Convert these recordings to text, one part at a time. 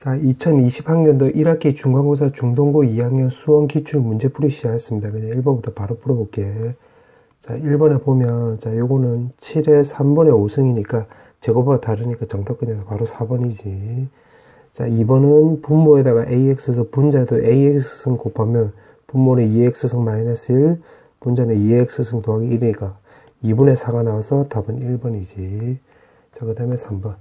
자, 2020학년도 1학기 중간고사 중등고 2학년 수원 기출 문제풀이 시작했습니다. 그냥 1번부터 바로 풀어볼게. 자, 1번에 보면, 자, 요거는 7의 3분의 5승이니까 제곱과 다르니까 정답 그냥 바로 4번이지. 자, 2번은 분모에다가 AX에서 분자에도 AX승 곱하면 분모는 2X승 마이너스 1, 분자는 2X승 더하기 1이니까 2분의 4가 나와서 답은 1번이지. 자, 그 다음에 3번.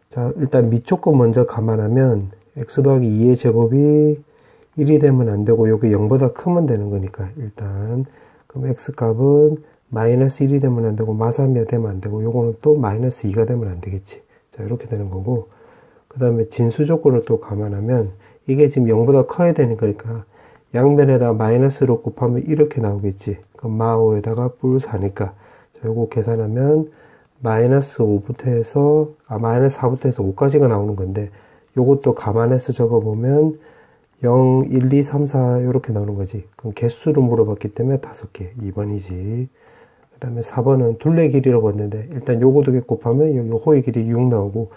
자, 일단 밑쪽 거 먼저 감안하면 x 더하기 2의 제곱이 1이 되면 안 되고 여기 0보다 크면 되는 거니까 일단 그럼 x 값은 마이너스 1이 되면 안 되고 마삼이 되면 안 되고 요거는 또 마이너스 2가 되면 안 되겠지. 자, 이렇게 되는 거고 그 다음에 진수 조건을 또 감안하면 이게 지금 0보다 커야 되는 거니까 양변에다 마이너스로 곱하면 이렇게 나오겠지. 그럼 마5에다가 뿔 4니까 자, 요거 계산하면 마이너스 5부터 해서, 마이너스 4부터 해서 5까지가 나오는 건데, 요것도 감안해서 적어보면, 0, 1, 2, 3, 4, 요렇게 나오는 거지. 그럼 개수를 물어봤기 때문에 5개, 2번이지. 그 다음에 4번은 둘레 길이라고 했는데, 일단 요거 2개 곱하면, 여기 호의 길이 6 나오고,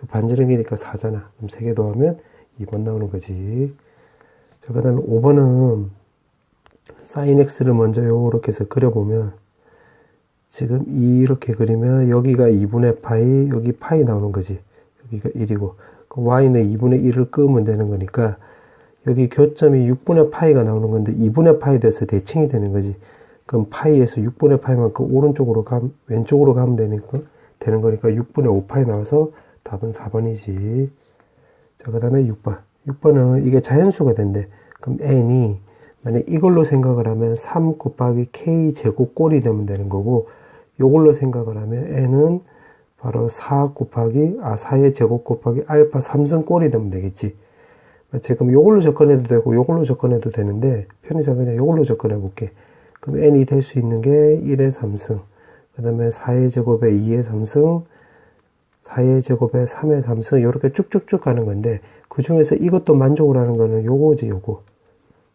반지름 길이니까 4잖아. 그럼 3개 더하면 2번 나오는 거지. 자, 그 다음에 5번은, sin x를 먼저 요렇게 해서 그려보면, 지금 이렇게 그리면 여기가 2분의 파이, 여기 파이 나오는 거지. 여기가 1이고 y는 2분의 1을 끄면 되는 거니까 여기 교점이 6분의 파이가 나오는 건데 2분의 파이 돼서 대칭이 되는 거지. 그럼 파이에서 6분의 파이만큼 오른쪽으로 왼쪽으로 가면 되는 거니까 6분의 5파이 나와서 답은 4번이지. 자, 그 다음에 6번. 6번은 이게 자연수가 된대. 그럼 n이 만약 이걸로 생각을 하면 3 곱하기 k 제곱 꼴이 되면 되는 거고 요걸로 생각을 하면 n은 바로 4의 제곱 곱하기 알파 3승 꼴이 되면 되겠지. 지금 요걸로 접근해도 되고 요걸로 접근해도 되는데 편의상 그냥 요걸로 접근해 볼게. 그럼 n이 될 수 있는 게 1의 3승, 그 다음에 4의 제곱에 2의 3승, 4의 제곱에 3의 3승 이렇게 쭉쭉쭉 가는 건데 그 중에서 이것도 만족을 하는 거는 요거지. 요거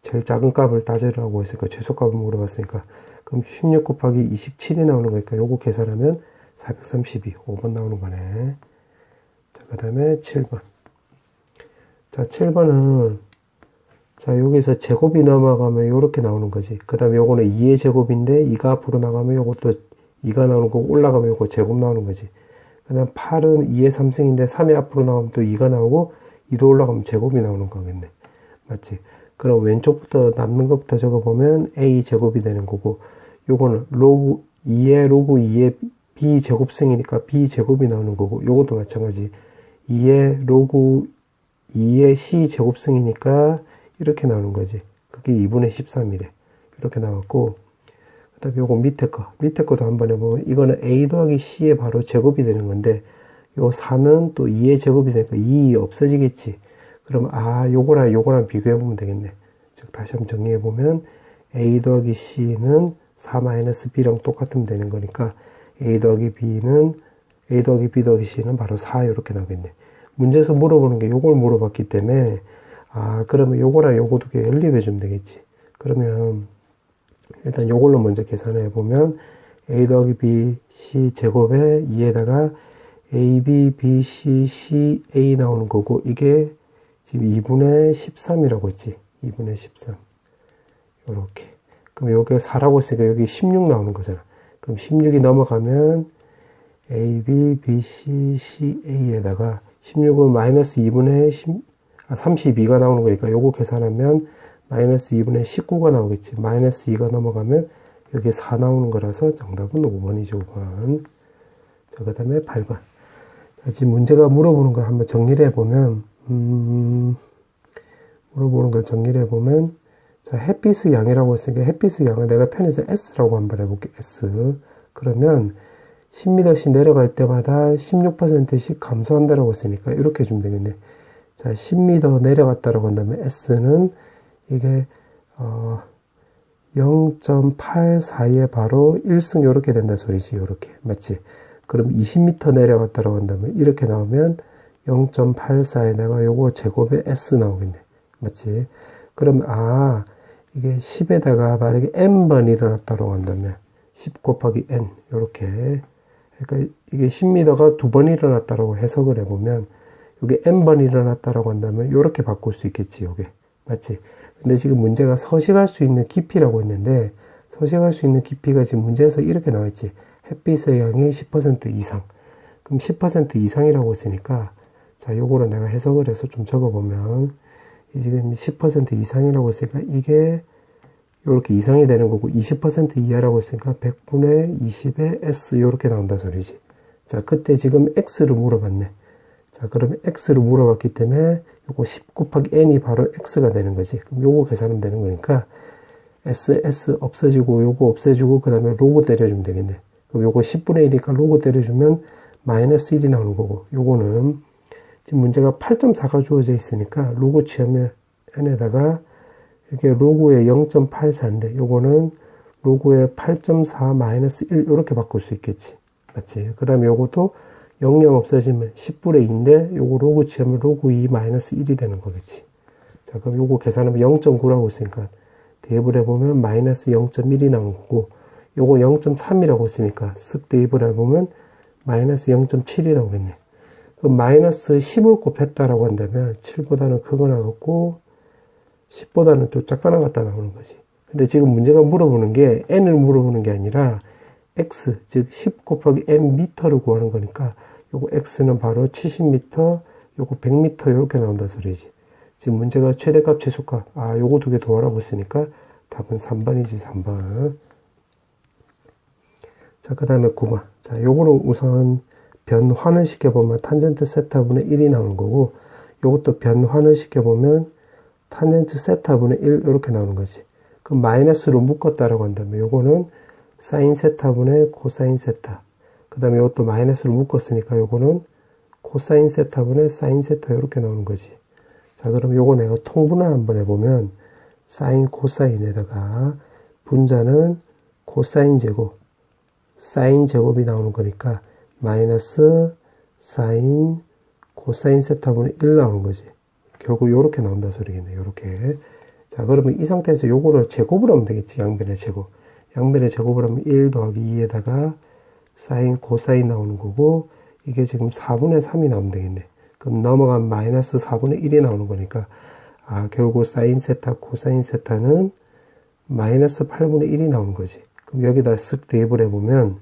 제일 작은 값을 따지라고 했으니까 최소값을 물어봤으니까 그럼 16 곱하기 27이 나오는 거니까 요거 계산하면 432, 5번 나오는 거네. 자, 그 다음에 7번. 자, 7번은 자, 여기서 제곱이 넘어가면 요렇게 나오는 거지. 그 다음에 요거는 2의 제곱인데 2가 앞으로 나가면 요것도 2가 나오는 거고 올라가면 요거 제곱 나오는 거지. 그 다음 8은 2의 3승인데 3이 앞으로 나가면 또 2가 나오고 2도 올라가면 제곱이 나오는 거겠네. 맞지? 그럼 왼쪽부터 남는 것부터 적어보면 a 제곱이 되는 거고 요거는 로그 2의 로그 2의 b 제곱승이니까 b 제곱이 나오는 거고 요것도 마찬가지 2의 로그 2의 c 제곱승이니까 이렇게 나오는 거지. 그게 2분의 13이래. 이렇게 나왔고 그 다음에 요거 밑에 거도 한번 해보면 이거는 a 더하기 c의 바로 제곱이 되는 건데 요 4는 또 2의 제곱이 되니까 2 없어지겠지. 그럼 요거랑 비교해보면 되겠네. 즉 다시 한번 정리해보면 a 더하기 c는 4-b랑 똑같으면 되는 거니까 a 더하기 b 더하기 c는 바로 4 이렇게 나오겠네. 문제에서 물어보는 게 요걸 물어봤기 때문에 그러면 요거랑 요거 2개 연립해주면 되겠지. 그러면 일단 요걸로 먼저 계산해보면 a 더하기 b c 제곱에 2에다가 a, b, b, c, c, a 나오는 거고 이게 지금 2분의 13이라고 했지. 2분의 13. 요렇게. 그럼 여기가 4라고 했으니까 여기 16 나오는 거잖아. 그럼 16이 넘어가면 a, b, b, c, c, a에다가 16은 마이너스 2분의 32가 나오는 거니까 요거 계산하면 마이너스 2분의 19가 나오겠지. 마이너스 2가 넘어가면 여기 4 나오는 거라서 정답은 5번이죠. 5번. 자, 그 다음에 8번. 자, 지금 문제가 물어보는 걸 한번 정리를 해보면 물어보는 걸 정리를 해보면 자, 햇빛의 양이라고 했으니까 햇빛의 양을 내가 편해서 S라고 한번 해볼게. S. 그러면 10m씩 내려갈 때마다 16%씩 감소한다라고 했으니까 이렇게 해주면 되겠네. 자, 10m 내려갔다라고 한다면 S는 이게 0.84에 바로 1승 요렇게 된다 소리지. 요렇게. 맞지? 그럼 20m 내려갔다라고 한다면 이렇게 나오면 0.84에다가 요거 제곱에 S 나오겠네. 맞지? 그럼 이게 10에다가 만약에 n번 일어났다고 한다면 10 곱하기 n 요렇게 그러니까 이게 10m가 2번 일어났다고 해석을 해보면 요게 n번 일어났다라고 한다면 요렇게 바꿀 수 있겠지, 요게. 맞지? 근데 지금 문제가 서식할 수 있는 깊이라고 했는데, 서식할 수 있는 깊이가 지금 문제에서 이렇게 나와있지. 햇빛의 양이 10% 이상. 그럼 10% 이상이라고 했으니까, 자, 요거를 내가 해석을 해서 좀 적어보면, 지금 10% 이상이라고 했으니까, 이게 요렇게 이상이 되는 거고, 20% 이하라고 했으니까, 100분의 20의 S, 요렇게 나온다 소리지. 자, 그때 지금 X를 물어봤네. 자, 그러면 X를 물어봤기 때문에, 요거 10 곱하기 N이 바로 X가 되는 거지. 그럼 요거 계산하면 되는 거니까, S 없어지고, 요거 없애주고, 그 다음에 로고 때려주면 되겠네. 그럼 요거 10분의 1이니까 로고 때려주면 마이너스 1이 나오는 거고, 요거는 지금 문제가 8.4가 주어져 있으니까 로고 취하면 n에다가 이게 로고의 0.84인데 요거는 로고의 8.4 마이너스 1 이렇게 바꿀 수 있겠지. 맞지? 그 다음에 요것도 0 없어지면 10분의 2인데 요거 로고 취하면 로고 2 마이너스 1이 되는 거겠지. 자, 그럼 요거 계산하면 0.9라고 했으니까 대입을 해보면 마이너스 0.1이 나오는 거고, 요거 0.3이라고 했으니까 쓱 대입을 해보면 마이너스 0.7이 나오겠네. 그럼 마이너스 10을 곱했다라고 한다면 7보다는 크거 나갔고 10보다는 좀 작거 나갔다 나오는 거지. 근데 지금 문제가 물어보는 게 n을 물어보는 게 아니라 x, 즉 10 곱하기 n 미터를 구하는 거니까 요거 x는 바로 70m, 요거 100m 이렇게 나온다 소리지. 지금 문제가 최대값, 최소값. 아, 요거 두 개 도하라고 했으니까 답은 3번이지, 3번. 자, 그 다음에 9번. 자, 요거로 우선 변환을 시켜보면 탄젠트 세타분의 1이 나오는 거고, 요것도 변환을 시켜보면 탄젠트 세타분의 1 이렇게 나오는 거지. 그럼 마이너스로 묶었다라고 한다면 요거는 사인 세타분의 코사인 세타. 그 다음에 요것도 마이너스로 묶었으니까 요거는 코사인 세타분의 사인 세타 이렇게 나오는 거지. 자, 그럼 요거 내가 통분을 한번 해보면 사인 코사인에다가 분자는 코사인 제곱, 사인 제곱이 나오는 거니까 마이너스 사인 코사인 세타분의 1 나오는 거지. 결국 요렇게 나온다 소리겠네. 요렇게. 자, 그러면 이 상태에서 요거를 제곱을 하면 되겠지. 양변의 제곱. 양변의 제곱을 하면 1 더하기 2에다가 사인 코사인 나오는 거고, 이게 지금 4분의 3이 나오면 되겠네. 그럼 넘어가면 마이너스 4분의 1이 나오는 거니까, 아, 결국 사인 세타, 코사인 세타는 마이너스 8분의 1이 나오는 거지. 그럼 여기다 쓱 대입을 해보면,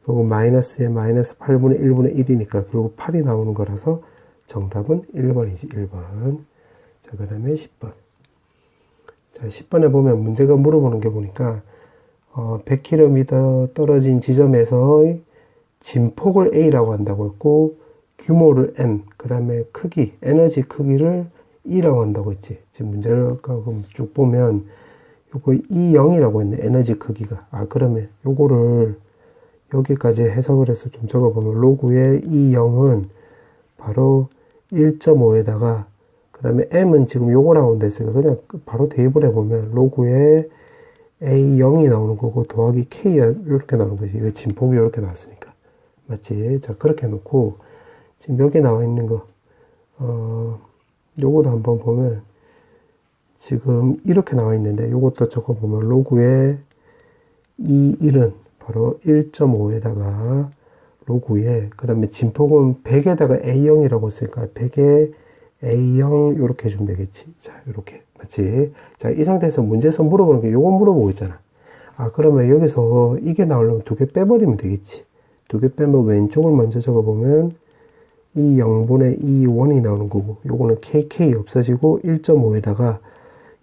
요거 마이너스에 마이너스 8분의 1분의 1이니까 결국 8이 나오는 거라서 정답은 1번이지, 1번. 자, 그 다음에 10번. 자, 10번에 보면 문제가 물어보는 게 보니까, 100km 떨어진 지점에서의 진폭을 A라고 한다고 했고, 규모를 M, 그 다음에 크기, 에너지 크기를 E라고 한다고 했지. 지금 문제가 쭉 보면, 요거 E0이라고 했네, 에너지 크기가. 아, 그러면 요거를 여기까지 해석을 해서 좀 적어보면, 로그의 E0은 바로 1.5에다가, 그 다음에 M은 지금 요거라고 한다 했으니까 그냥 바로 대입을 해보면, 로그의 A0이 나오는 거고, 더하기 K, 이렇게 나오는 거지. 이거 진폭이 이렇게 나왔으니까. 맞지? 자, 그렇게 해놓고, 지금 여기 나와 있는 거, 요거도 한번 보면, 지금 이렇게 나와 있는데, 요것도 적어보면, 로그의 E1은 바로 1.5에다가, 로그에, 그 다음에 진폭은 100에다가 A0이라고 했으니까, 100에 A0, 요렇게 해주면 되겠지. 자, 요렇게. 맞지? 자, 이 상태에서 문제에서 물어보는 게 요거 물어보고 있잖아. 아, 그러면 여기서 이게 나오려면 두 개 빼버리면 되겠지. 두 개 빼면 왼쪽을 먼저 적어보면, 이 0분의 2원이 나오는 거고, 요거는 KK 없어지고 1.5에다가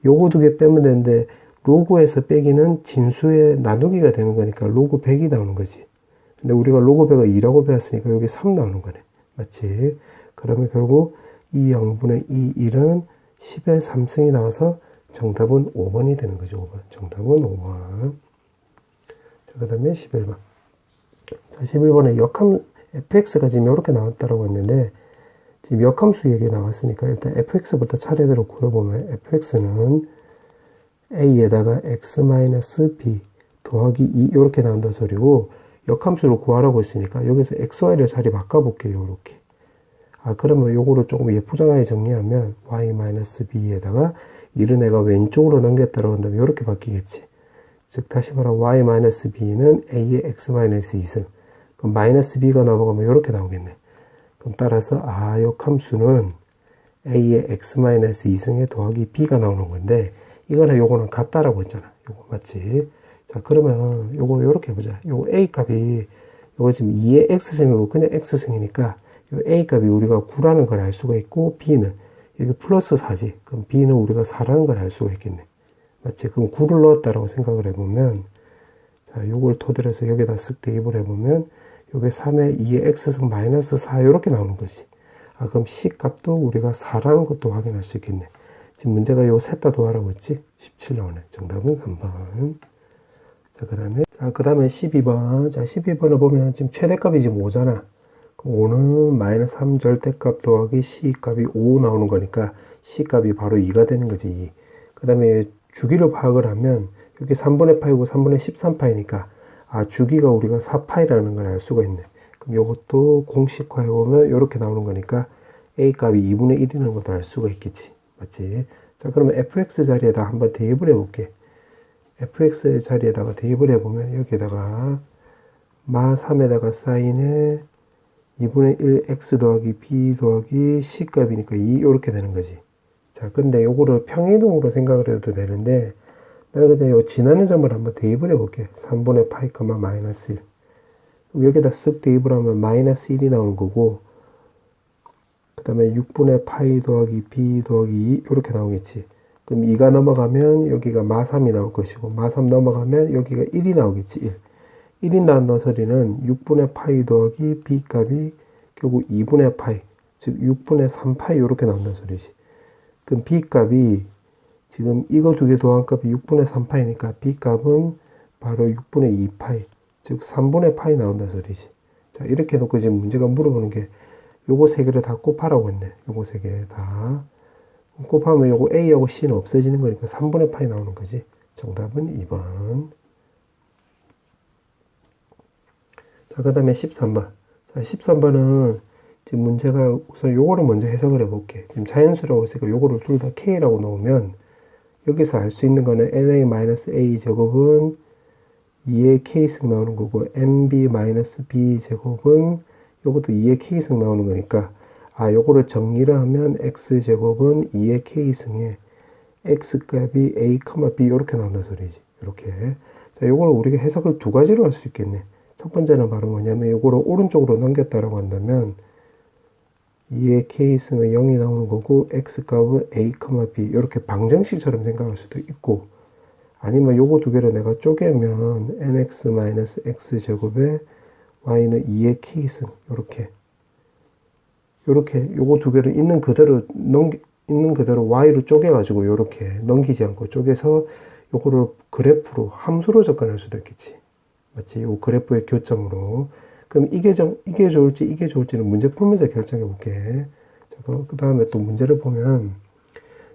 요거 두 개 빼면 되는데, 로그에서 빼기는 진수의 나누기가 되는 거니까 로그 100이 나오는 거지. 근데 우리가 로그 100을 2라고 배웠으니까 여기 3 나오는 거네. 맞지? 그러면 결국 이 0분의 2, 1은 10의 3승이 나와서 정답은 5번이 되는 거죠. 5번. 정답은 5번. 자, 그 다음에 11번. 자, 11번에 fx가 지금 이렇게 나왔다라고 했는데, 지금 역함수 얘기 나왔으니까 일단 fx부터 차례대로 구해보면 fx는 a에다가 x-b 더하기 2 이렇게 나온다 소리고, 역함수로 구하라고 했으니까 여기서 xy를 자리 바꿔볼게요. 이렇게. 아, 그러면 요거를 조금 예쁘장하게 정리하면 y-b에다가 1은 내가 왼쪽으로 넘겼다라고 한다면 이렇게 바뀌겠지. 즉 다시 말하면 y-b는 a의 x-2승. 그럼 마이너스 b가 넘어가면 이렇게 나오겠네. 그럼 따라서 요 함수는 a의 x-2승에 더하기 b가 나오는 건데, 이거랑 요거는 같다라고 했잖아. 요거 맞지? 자, 그러면 요거 요렇게 해보자. 요거 a 값이 요거 지금 2의 x승이고 그냥 x승이니까 요 a 값이 우리가 9라는 걸 알 수가 있고, b는 여기 플러스 4지. 그럼 b는 우리가 4라는 걸 알 수가 있겠네. 맞지? 그럼 9를 넣었다라고 생각을 해보면, 자, 요걸 토대로 해서 여기다 쓱 대입을 해보면 요게 3의 2의 x승 마이너스 4 요렇게 나오는 거지. 그럼 c 값도 우리가 4라는 것도 확인할 수 있겠네. 지금 문제가 요 셋 다 더하라고 했지? 17 나오네. 정답은 3번. 자, 그 다음에 12번. 자, 12번을 보면 지금 최대값이 지금 5잖아. 그럼 5는 마이너스 3 절대값 더하기 c 값이 5 나오는 거니까 c 값이 바로 2가 되는 거지. 그 다음에 주기를 파악을 하면 여기 3분의 파이고 3분의 13파이니까 주기가 우리가 4파이라는 걸 알 수가 있네. 그럼 이것도 공식화해보면 이렇게 나오는 거니까 a 값이 2분의 1이라는 것도 알 수가 있겠지. 맞지? 자, 그러면 fx 자리에다 한번 대입을 해볼게. fx 자리에다가 대입을 해보면 여기에다가 마 3에다가 사인에 2분의 1 x 더하기 b 더하기 c 값이니까 2 이렇게 되는 거지. 자, 근데 요거를 평행이동으로 생각을 해도 되는데 나는 그냥 요 지나는 점을 한번 대입을 해볼게. 3분의 파이, 마이너스 1. 그럼 여기다 쓱 대입을 하면 마이너스 1이 나오는 거고, 그 다음에 6분의 파이 더하기 b 더하기 2 이렇게 나오겠지. 그럼 2가 넘어가면 여기가 마3이 나올 것이고, 마3 넘어가면 여기가 1이 나오겠지. 1. 1이 나온다는 소리는 6분의 파이 더하기 b 값이 결국 2분의 파이, 즉 6분의 3파이 이렇게 나온다는 소리지. 그럼 b 값이 지금 이거 두 개 더한 값이 6분의 3파이니까 b 값은 바로 6분의 2파이, 즉 3분의 파이 나온다는 소리지. 자, 이렇게 해놓고 지금 문제가 물어보는 게 요거 세 개를 다 곱하라고 했네. 요거 세 개 다 곱하면 요거 a하고 c는 없어지는 거니까 3분의 파이 나오는 거지. 정답은 2번. 자, 그 다음에 13번. 자, 13번은 지금 문제가 우선 요거를 먼저 해석을 해볼게. 지금 자연수라고 했으니까 요거를 둘 다 k라고 넣으면 여기서 알 수 있는 거는 na-a 제곱은 2의 k승 나오는 거고, nb-b 제곱은 요것도 2의 k승 나오는 거니까, 요거를 정리를 하면 x제곱은 2의 k승에 x값이 a, b 이렇게 나온다는 소리지. 이렇게. 자, 요거를 우리가 해석을 두 가지로 할 수 있겠네. 첫 번째는 바로 뭐냐면 요거를 오른쪽으로 넘겼다라고 한다면 2의 k승은 0이 나오는 거고, x값은 a, b 이렇게 방정식처럼 생각할 수도 있고, 아니면 요거 두 개를 내가 쪼개면 nx-x제곱에 y는 2의 k승 요렇게 요거 두 개를 있는 그대로 y로 쪼개가지고 요렇게 넘기지 않고 쪼개서 요거를 그래프로 함수로 접근할 수도 있겠지. 맞지? 요 그래프의 교점으로. 그럼 이게 좋을지 이게 좋을지는 문제 풀면서 결정해 볼게. 자, 그 다음에 또 문제를 보면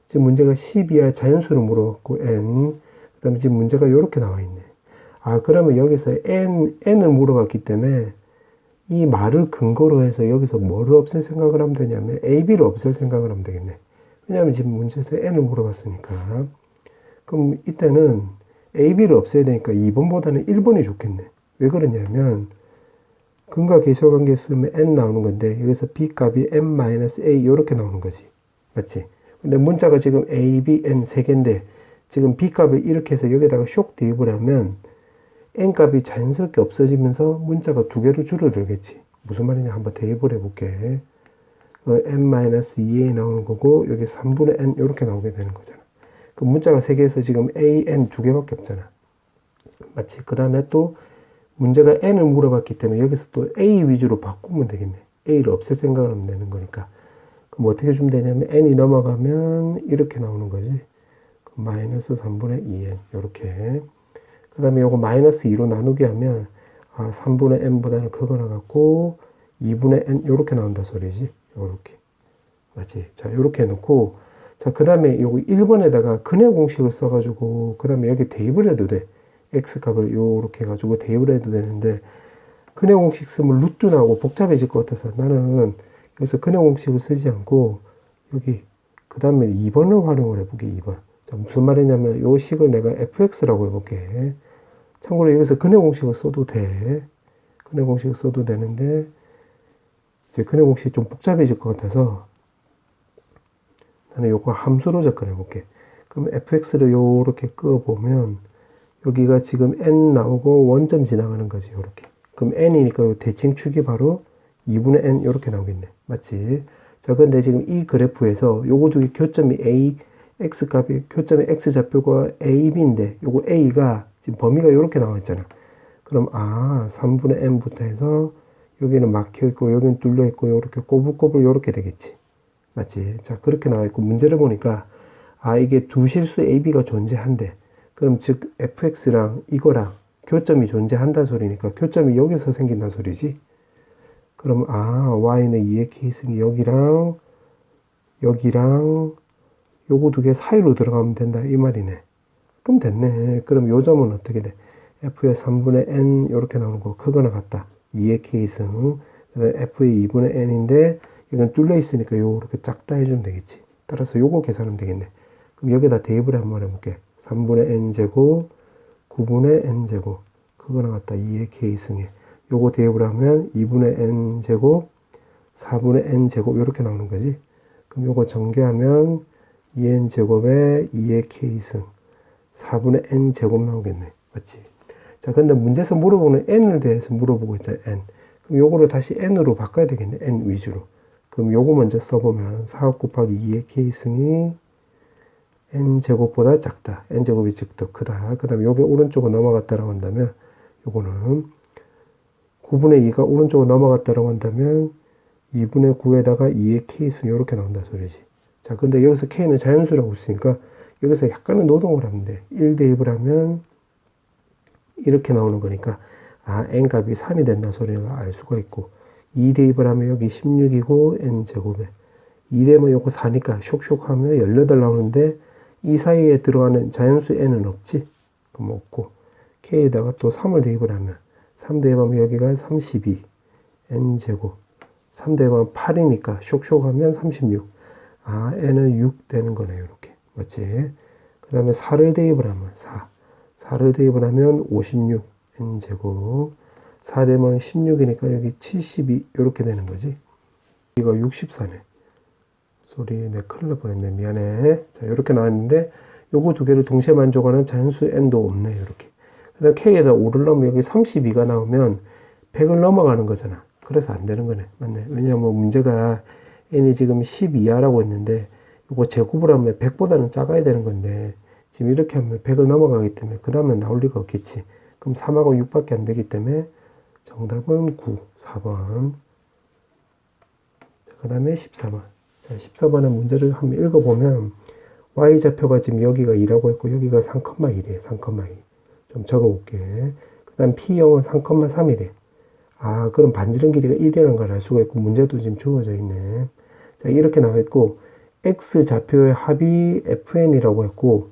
지금 문제가 12야 자연수를 물어봤고 n, 그 다음에 지금 문제가 이렇게 나와 있네. 그러면 여기서 n을 물어봤기 때문에 이 말을 근거로 해서 여기서 뭐를 없앨 생각을 하면 되냐면 ab를 없앨 생각을 하면 되겠네. 왜냐하면 지금 문제에서 n을 물어봤으니까. 그럼 이때는 ab를 없애야 되니까 2번보다는 1번이 좋겠네. 왜 그러냐면 근과 계수관계 쓰면 n 나오는 건데 여기서 b 값이 n-a 이렇게 나오는 거지. 맞지? 근데 문자가 지금 a, b, n 세 개인데 지금 b 값을 이렇게 해서 여기다가 쇽 대입을 하면 n 값이 자연스럽게 없어지면서 문자가 두 개로 줄어들겠지. 무슨 말이냐 한번 대입을 해볼게. n-2a 나오는 거고 여기 3분의 n 이렇게 나오게 되는 거잖아. 그 문자가 세 개에서 지금 a, n 두 개밖에 없잖아. 맞지? 그 다음에 또 문제가 n을 물어봤기 때문에 여기서 또 a 위주로 바꾸면 되겠네. a를 없앨 생각을 하면 되는 거니까. 그럼 어떻게 주면 되냐면 n이 넘어가면 이렇게 나오는 거지. 마이너스 3분의 2n 이렇게. 그 다음에 요거 마이너스 2로 나누게 하면 3분의 n보다는 크거나 같고 2분의 n 이렇게 나온다 소리지. 요렇게. 맞지? 자, 요렇게 해놓고 자, 그 다음에 요거 1번에다가 근해 공식을 써가지고 그 다음에 여기 대입을 해도 돼. x값을 요렇게 해가지고 대입을 해도 되는데 근해 공식 쓰면 루트 나오고 복잡해질 것 같아서 나는 여기서 근해 공식을 쓰지 않고 여기 그 다음에 2번을 활용을 해볼게. 2번. 자, 무슨 말이냐면 요 식을 내가 fx라고 해볼게. 참고로 여기서 근해 공식을 써도 돼. 근해 공식을 써도 되는데 이제 근해 공식이 좀 복잡해질 것 같아서 나는 요거 함수로 접근해 볼게. 그럼 fx를 요렇게 끄어보면 여기가 지금 n 나오고 원점 지나가는 거지, 요렇게. 그럼 n이니까 요 대칭축이 바로 2분의 n 요렇게 나오겠네. 맞지? 자, 근데 지금 이 그래프에서 요거 두 개 교점이 a, x 값이 교점의 x 좌표가 a, b인데 요거 a가 지금 범위가 요렇게 나와 있잖아. 그럼 3분의 n부터 해서 여기는 막혀 있고 여기는 뚫려 있고 요렇게 꼬불꼬불 요렇게 되겠지. 맞지? 자, 그렇게 나와 있고 문제를 보니까 이게 두 실수 AB가 존재한대. 그럼 즉 fx랑 이거랑 교점이 존재한다 소리니까 교점이 여기서 생긴다 소리지. 그럼 y는 2의 k승이 여기랑 요거 두 개 사이로 들어가면 된다 이 말이네. 그럼 됐네. 그럼 요 점은 어떻게 돼? f의 3분의 n 요렇게 나오는 거 크거나 같다. 2의 k승 f의 2분의 n인데 이건 뚫려 있으니까 요렇게 작다 해주면 되겠지. 따라서 요거 계산하면 되겠네. 그럼 여기다 대입을 한번 해볼게. 3분의 n제곱 9분의 n제곱 그거나 같다 2의 k승에 요거 대입을 하면 2분의 n제곱 4분의 n제곱 이렇게 나오는 거지. 그럼 요거 전개하면 2n제곱에 2의 k승 4분의 n제곱 나오겠네. 맞지? 자, 근데 문제에서 물어보는 n을 대해서 물어보고 있잖아. n. 그럼 요거를 다시 n으로 바꿔야 되겠네. n 위주로. 그럼 요거 먼저 써보면 4 곱하기 2의 k승이 n제곱보다 작다. n제곱이 즉 더 크다. 그 다음에 요게 오른쪽으로 넘어갔다라고 한다면 요거는 9분의 2가 오른쪽으로 넘어갔다라고 한다면 2분의 9에다가 2의 k승 이렇게 나온다 소리지. 자, 근데 여기서 k는 자연수라고 있으니까 여기서 약간의 노동을 하면 돼. 1 대입을 하면 이렇게 나오는 거니까 n 값이 3이 된다 소리를 알 수가 있고 2 대입을 하면 여기 16이고 n제곱에 2 되면 요거 4니까 쇽쇽 하면 18 나오는데 이 사이에 들어가는 자연수 n은 없지? 그럼 없고 k에다가 또 3을 대입을 하면 3 대입하면 여기가 32 n제곱 3 대입하면 8이니까 쇽쇽 하면 36 n은 6 되는 거네 이렇게. 맞지? 그 다음에 4를 대입을 하면 4를 대입을 하면 56 n제곱 4 되면 16이니까 여기 72 이렇게 되는 거지. 이거 64네. 소리 내 큰일 날 뻔했네. 미안해. 자, 이렇게 나왔는데 요거 두 개를 동시에 만족하는 자연수 n도 없네. 이렇게. 그 다음 k에다 5를 넣으면 여기 32가 나오면 100을 넘어가는 거잖아. 그래서 안 되는 거네. 맞네. 왜냐면 문제가 n이 지금 12하라고 했는데 요거 제곱을 하면 100보다는 작아야 되는 건데 지금 이렇게 하면 100을 넘어가기 때문에 그 다음에 나올 리가 없겠지. 그럼 3하고 6밖에 안 되기 때문에 정답은 9, 4번. 그 다음에 14번. 자, 14번의 문제를 한번 읽어보면 y좌표가 지금 여기가 2라고 했고 여기가 3,1이에요. 3,2. 좀 적어볼게. 그 다음 P0은 3,3이래. 그럼 반지름 길이가 1이라는 걸 알 수가 있고 문제도 지금 주어져 있네. 자, 이렇게 나와 있고 x좌표의 합이 fn이라고 했고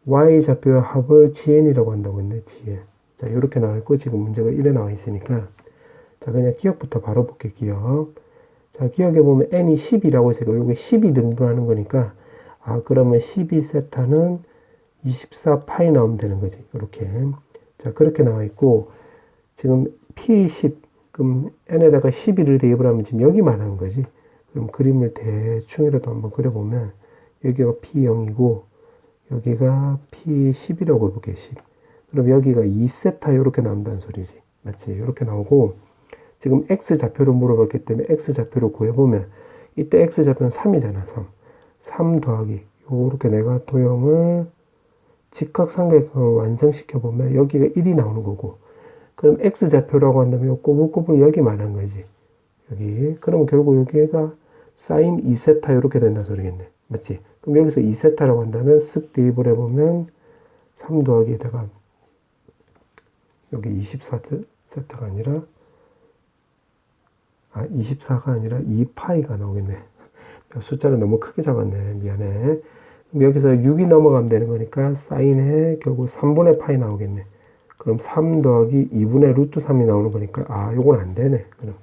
y좌표의 합을 gn이라고 한다고 했네. gn. 자, 이렇게 나와 있고 지금 문제가 1에 나와 있으니까 자, 그냥 기억부터 바로 볼게. 기억. 자, 기억해 보면 n이 10이라고 해서 여기 12 등분하는 거니까 그러면 12세타는 24파이 나오면 되는 거지. 이렇게. 자, 그렇게 나와 있고 지금 P10 그럼 n에다가 12를 대입을 하면 지금 여기 말하는 거지. 그럼 그림을 대충이라도 한번 그려보면 여기가 P0이고 여기가 P10이라고 해볼게. 10. 그럼 여기가 2세타 이렇게 나온다는 소리지. 맞지? 이렇게 나오고 지금 x좌표로 물어봤기 때문에 x좌표로 구해보면 이때 x좌표는 3이잖아. 3 더하기 요렇게 내가 도형을 직각삼각형을 완성시켜보면 여기가 1이 나오는 거고 그럼 x좌표라고 한다면 요 꼬불꼬불 여기 말한 거지. 여기. 그러면 결국 여기가 사인 2세타 이렇게 된다 소리겠네. 맞지? 그럼 여기서 2세타라고 한다면 쓱 대입을 해보면 3 더하기에다가 여기 24세타가 아니라 24가 아니라 2파이가 나오겠네. 숫자를 너무 크게 잡았네. 미안해. 그럼 여기서 6이 넘어가면 되는 거니까 사인에 결국 3분의 파이 나오겠네. 그럼 3 더하기 2분의 루트 3이 나오는 거니까 요건 안 되네. 그럼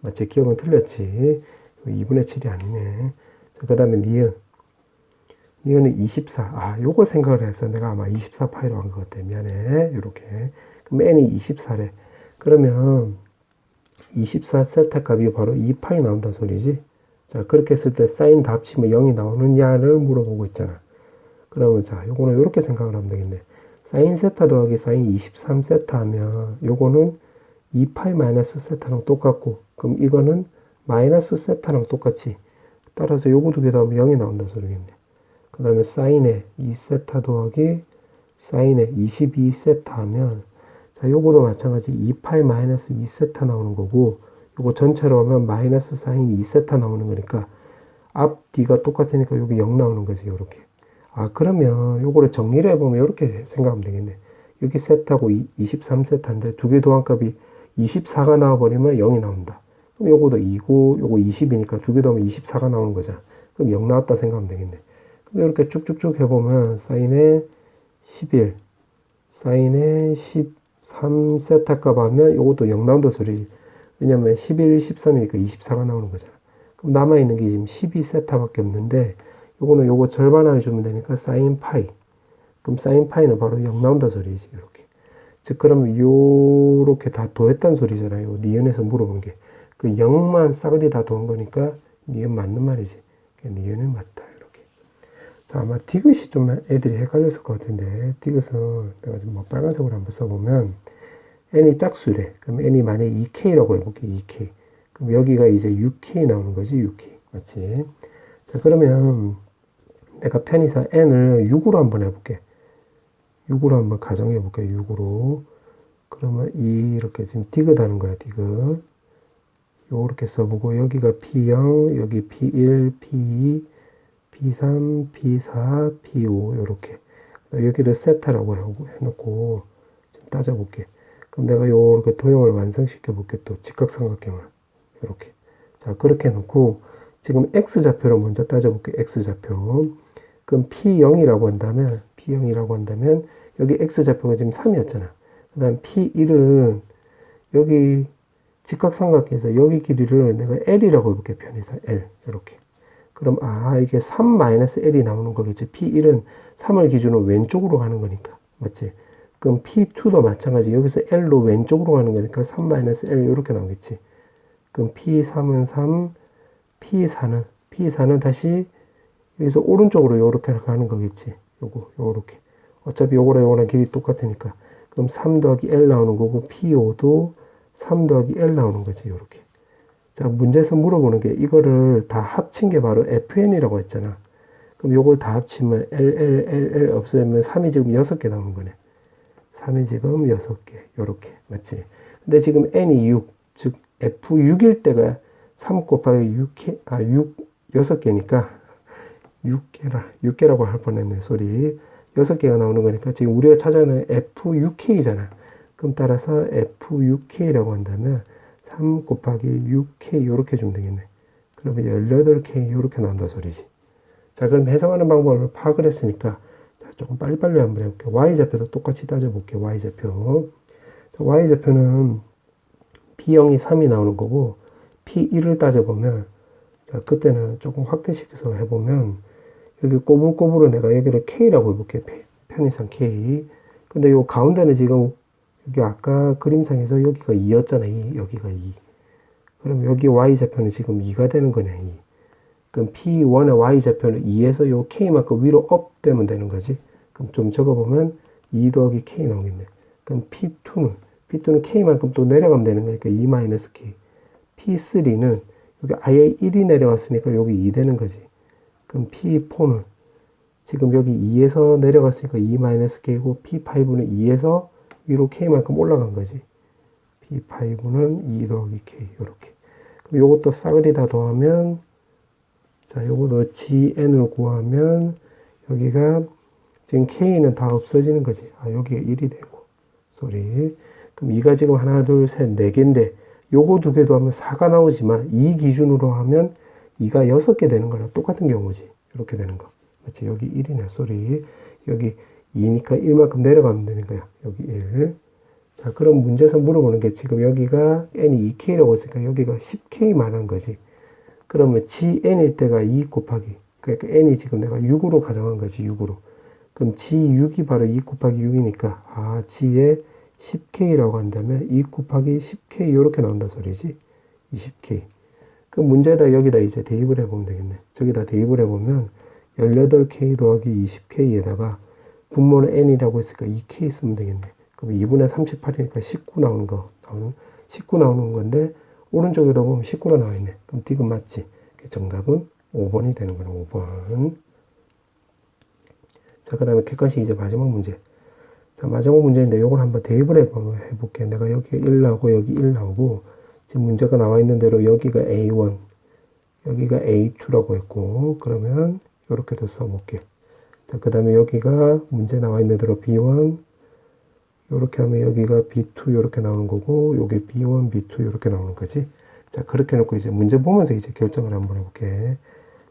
맞지? 기억은 틀렸지. 2분의 7이 아니네. 자, 그 다음에 니은은 24. 요걸 생각을 해서 내가 아마 24파이로 한 것 같아. 미안해. 요렇게. 그럼 n이 24래. 그러면 24세타 값이 바로 2파이 나온다 소리지. 자, 그렇게 했을 때 사인 다 합치면 0이 나오느냐를 물어보고 있잖아. 그러면 자, 요거는 이렇게 생각을 하면 되겠네. 사인 세타 더하기 사인 23세타 하면 요거는 2파이 마이너스 세타랑 똑같고, 그럼 이거는 마이너스 세타랑 똑같지. 따라서 요거 두 개 더하면 0이 나온다 소리겠네. 그 다음에 사인에 2세타 더하기 사인에 22세타 하면, 자, 요거도 마찬가지 2파이 마이너스 2세타 나오는 거고, 요거 전체로 하면 마이너스 사인 2세타 나오는 거니까 앞 뒤가 똑같으니까 여기 0 나오는 거지. 요렇게. 아, 그러면 요거를 정리를 해보면 요렇게 생각하면 되겠네. 여기 세타고 23세타인데 두 개 도함값이 24가 나와버리면 0이 나온다. 그럼 요거도 2고 요거 20이니까 두 개 더하면 24가 나오는 거잖아. 그럼 0 나왔다 생각하면 되겠네. 그럼 이렇게 쭉쭉쭉 해보면 사인에 11, 사인에 13세타 값 하면 요것도 0 나온다 소리지. 왜냐면 11, 13이니까 24가 나오는 거잖아. 그럼 남아있는 게 지금 12세타밖에 없는데 요거는 요거 절반하게 주면 되니까 사인 파이. 그럼 사인 파이는 바로 0 나온다 소리지. 이렇게. 즉 그러면 요렇게 다 더했단 소리잖아요. 니은에서 물어보는 게. 그 0만 싸그리 다 더한 거니까 니은 맞는 말이지. 니은은 맞다. 이렇게. 자, 아마 디귿이 좀 애들이 헷갈렸을 것 같은데, 디귿은 내가 지금 뭐 빨간색으로 한번 써보면 n이 짝수래. 그럼 n이 만약에 2k라고 해볼게. 2k. 그럼 여기가 이제 6k 나오는 거지. 6k. 맞지? 자, 그러면 내가 편의상 n을 6으로 한번 해볼게. 6으로 한번 가정해 볼게. 6으로. 그러면 이렇게 지금 디귿 하는 거야. 디귿. 요렇게 써보고 여기가 P0, 여기 P1, P2, P3, P4, P5 요렇게. 여기를 세타라고 해놓고 좀 따져볼게. 그럼 내가 요렇게 도형을 완성시켜 볼게. 또 직각삼각형을 요렇게. 자, 그렇게 해놓고 지금 X좌표로 먼저 따져볼게. X좌표. 그럼 P0이라고 한다면 여기 X좌표가 지금 3이었잖아. 그 다음 P1은 여기 직각삼각형에서 여기 길이를 내가 L이라고 해볼게. 편의상 L. 이렇게. 그럼 이게 3-L이 나오는 거겠지. P1은 3을 기준으로 왼쪽으로 가는 거니까. 맞지? 그럼 P2도 마찬가지. 여기서 L로 왼쪽으로 가는 거니까 3-L 이렇게 나오겠지. 그럼 P3은 3, P4는 다시 여기서 오른쪽으로 요렇게 가는 거겠지. 요렇게. 어차피 요거랑 길이 똑같으니까. 그럼 3 더하기 L 나오는 거고, P5도 3 더하기 L 나오는 거지. 요렇게. 자, 문제에서 물어보는 게 이거를 다 합친 게 바로 FN이라고 했잖아. 그럼 요걸 다 합치면 L 없으면 3이 지금 6개 나오는 거네. 3이 지금 6개. 요렇게. 맞지? 근데 지금 N이 6. 즉, F6일 때가 3 곱하기 6개니까 6개라고 할 뻔했네. 소리. 6개가 나오는 거니까 지금 우리가 찾아내는 F6K잖아. 그럼 따라서 F6K라고 한다면 3 곱하기 6K 이렇게 주면 되겠네. 그러면 18K 이렇게 나온다 소리지. 자, 그럼 해석하는 방법을 파악을 했으니까 자, 조금 빨리빨리 한번 해볼게요. Y좌표도 똑같이 따져볼게요. Y좌표. 자, Y좌표는 P0이 3이 나오는 거고 P1을 따져보면 자, 그때는 조금 확대시켜서 해보면 여기 꼬불꼬불로 내가 여기를 K라고 해볼게. 편의상 K. 근데 요 가운데는 지금 여기 아까 그림상에서 여기가 2였잖아. 여기가 2. 그럼 여기 Y좌표는 지금 2가 되는 거네. 2. 그럼 P1의 Y좌표는 2에서 요 K만큼 위로 업 되면 되는 거지. 그럼 좀 적어보면 2 더하기 K 나오겠네. 그럼 P2는 K만큼 또 내려가면 되는 거니까 2-K. P3는 여기 아예 1이 내려왔으니까 여기 2 되는 거지. 그럼 P4는 지금 여기 2에서 내려갔으니까 2-K고 P5는 2에서 위로 K만큼 올라간 거지. P5는 2 더하기 K 요렇게. 그럼 요것도 싸그리 다 더하면 자, 요것도 GN을 구하면 여기가 지금 K는 다 없어지는 거지. 여기가 1이 되고 소리. 그럼 2가 지금 하나, 둘, 셋, 4개인데 요거 두 개 더하면 4가 나오지만 이 기준으로 하면 2가 6개 되는 거랑 똑같은 경우지. 이렇게 되는 거. 맞지? 여기 1이네, 소리. 여기 2니까 1만큼 내려가면 되는 거야. 여기 1. 자, 그럼 문제에서 물어보는 게 지금 여기가 n이 2k라고 했으니까 여기가 10k 말하는 거지. 그러면 GN일 때가 2 곱하기. 그러니까 n이 지금 내가 6으로 가정한 거지, 6으로. 그럼 G6이 바로 2 곱하기 6이니까, G에 10K라고 한다면 2 곱하기 10K 이렇게 나온다 소리지. 20K. 그 문제에다 여기다 이제 대입을 해보면 되겠네. 저기다 대입을 해보면 18K 더하기 20K에다가 분모는 N이라고 했으니까 2K 쓰면 되겠네. 그럼 2분의 38이니까 19 나오는 건데, 오른쪽에도 보면 19가 나와 있네. 그럼 디귿 맞지? 정답은 5번이 되는 거네, 5번. 자, 그 다음에 객관식 이제 마지막 문제. 자, 마지막 문제인데, 요걸 한번 대입을 해볼게. 내가 여기가 1 나오고, 여기 1 나오고, 지금 문제가 나와 있는 대로 여기가 A1, 여기가 A2라고 했고, 그러면 요렇게도 써볼게. 자, 그 다음에 여기가 문제 나와 있는 대로 B1, 요렇게 하면 여기가 B2 요렇게 나오는 거고, 요게 B1, B2 요렇게 나오는 거지. 자, 그렇게 해놓고 이제 문제 보면서 이제 결정을 한번 해볼게.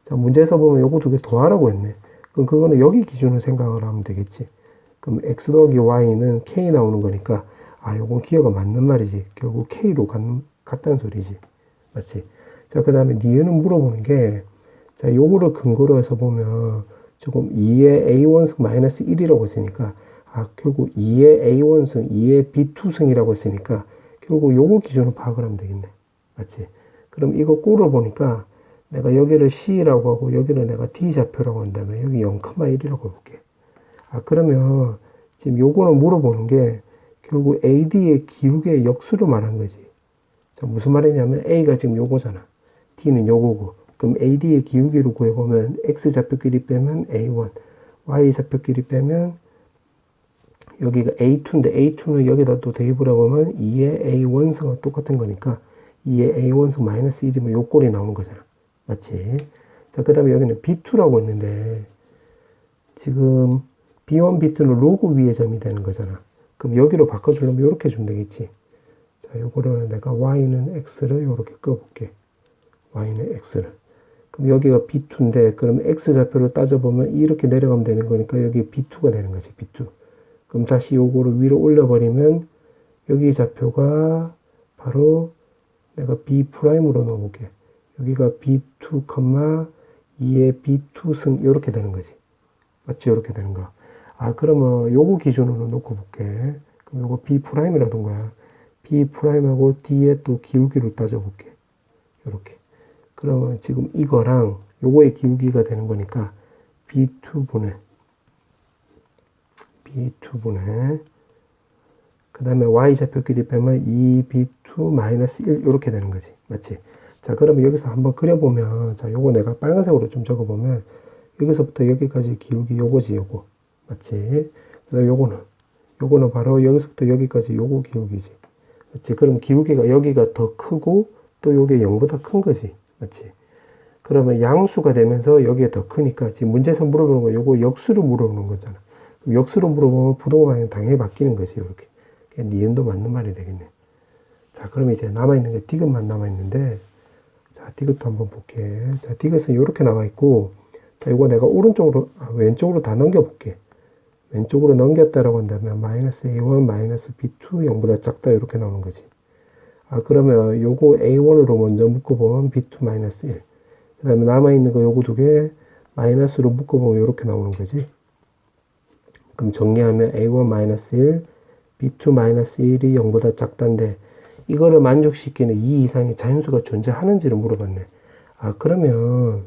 자, 문제에서 보면 요거 두 개 더하라고 했네. 그럼 그거는 여기 기준으로 생각을 하면 되겠지. 그럼 x 더하기 y는 k 나오는 거니까, 아, 요건 기호가 맞는 말이지. 결국 k로 같다는 소리지. 맞지? 자, 그 다음에 니은은 물어보는 게, 자, 요거를 근거로 해서 보면, 조금 2의 a1승 마이너스 1이라고 했으니까, 아, 결국 2의 a1승, 2의 b2승이라고 했으니까, 결국 요거 기준으로 파악을 하면 되겠네. 맞지? 그럼 이거 꼴을 보니까, 내가 여기를 C라고 하고, 여기를 내가 D 좌표라고 한다면, 여기 0,1이라고 해볼게. 아, 그러면, 지금 요거는 물어보는 게, 결국 AD의 기울기의 역수를 말한 거지. 자, 무슨 말이냐면, A가 지금 요거잖아. D는 요거고. 그럼 AD의 기울기를 구해보면, X 좌표끼리 빼면 A1, Y 좌표끼리 빼면, 여기가 A2인데, A2는 여기다 또 대입을 해보면, 2의 A1승과 똑같은 거니까, 2의 A1승 마이너스 1이면 요 꼴이 나오는 거잖아. 맞지? 자, 그 다음에 여기는 B2라고 했는데, 지금 B1, B2는 로그 위의 점이 되는 거잖아. 그럼 여기로 바꿔주려면 이렇게 주면 되겠지. 자, 요거를 내가 Y는 X를 이렇게 꺼볼게. Y는 X를. 그럼 여기가 B2인데, 그럼 X 좌표를 따져보면 이렇게 내려가면 되는 거니까 여기 B2가 되는 거지, B2. 그럼 다시 요거를 위로 올려버리면 여기 좌표가 바로 내가 B'으로 넣어볼게. 여기가 B2, 2의 B2승, 요렇게 되는 거지. 맞지? 요렇게 되는 거. 아, 그러면 요거 기준으로 놓고 볼게. 그럼 요거 B'이라던가, B'하고 D의 또 기울기를 따져볼게. 요렇게. 그러면 지금 이거랑 요거의 기울기가 되는 거니까, B2분의, 그 다음에 Y좌표끼리 빼면 2B2-1, 요렇게 되는 거지. 맞지? 자, 그러면 여기서 한번 그려보면, 자, 요거 내가 빨간색으로 좀 적어보면, 여기서부터 여기까지 기울기 요거지, 요거. 맞지? 그 다음에 요거는 바로 여기서부터 여기까지 요거 기울기지. 맞지? 그럼 기울기가 여기가 더 크고, 또 요게 0보다 큰 거지. 맞지? 그러면 양수가 되면서 여기가 더 크니까, 지금 문제에서 물어보는 거, 요거 역수를 물어보는 거잖아. 역수로 물어보면 부동방향 당연히 바뀌는 거지, 요렇게. 니은도 맞는 말이 되겠네. 자, 그럼 이제 남아있는 게 디귿만 남아있는데, 자, 디귿도 한번 볼게. 자, 디귿은 이렇게 나와 있고, 자, 이거 내가 왼쪽으로 다 넘겨볼게. 왼쪽으로 넘겼다라고 한다면, 마이너스 A1, 마이너스 B2, 0보다 작다, 이렇게 나오는 거지. 아, 그러면 요거 A1으로 먼저 묶어보면 B2 마이너스 1. 그 다음에 남아있는 거 요거 두 개, 마이너스로 묶어보면 이렇게 나오는 거지. 그럼 정리하면 A1 마이너스 1, B2 마이너스 1이 0보다 작다인데, 이거를 만족시키는 2 이상의 자연수가 존재하는지를 물어봤네. 아, 그러면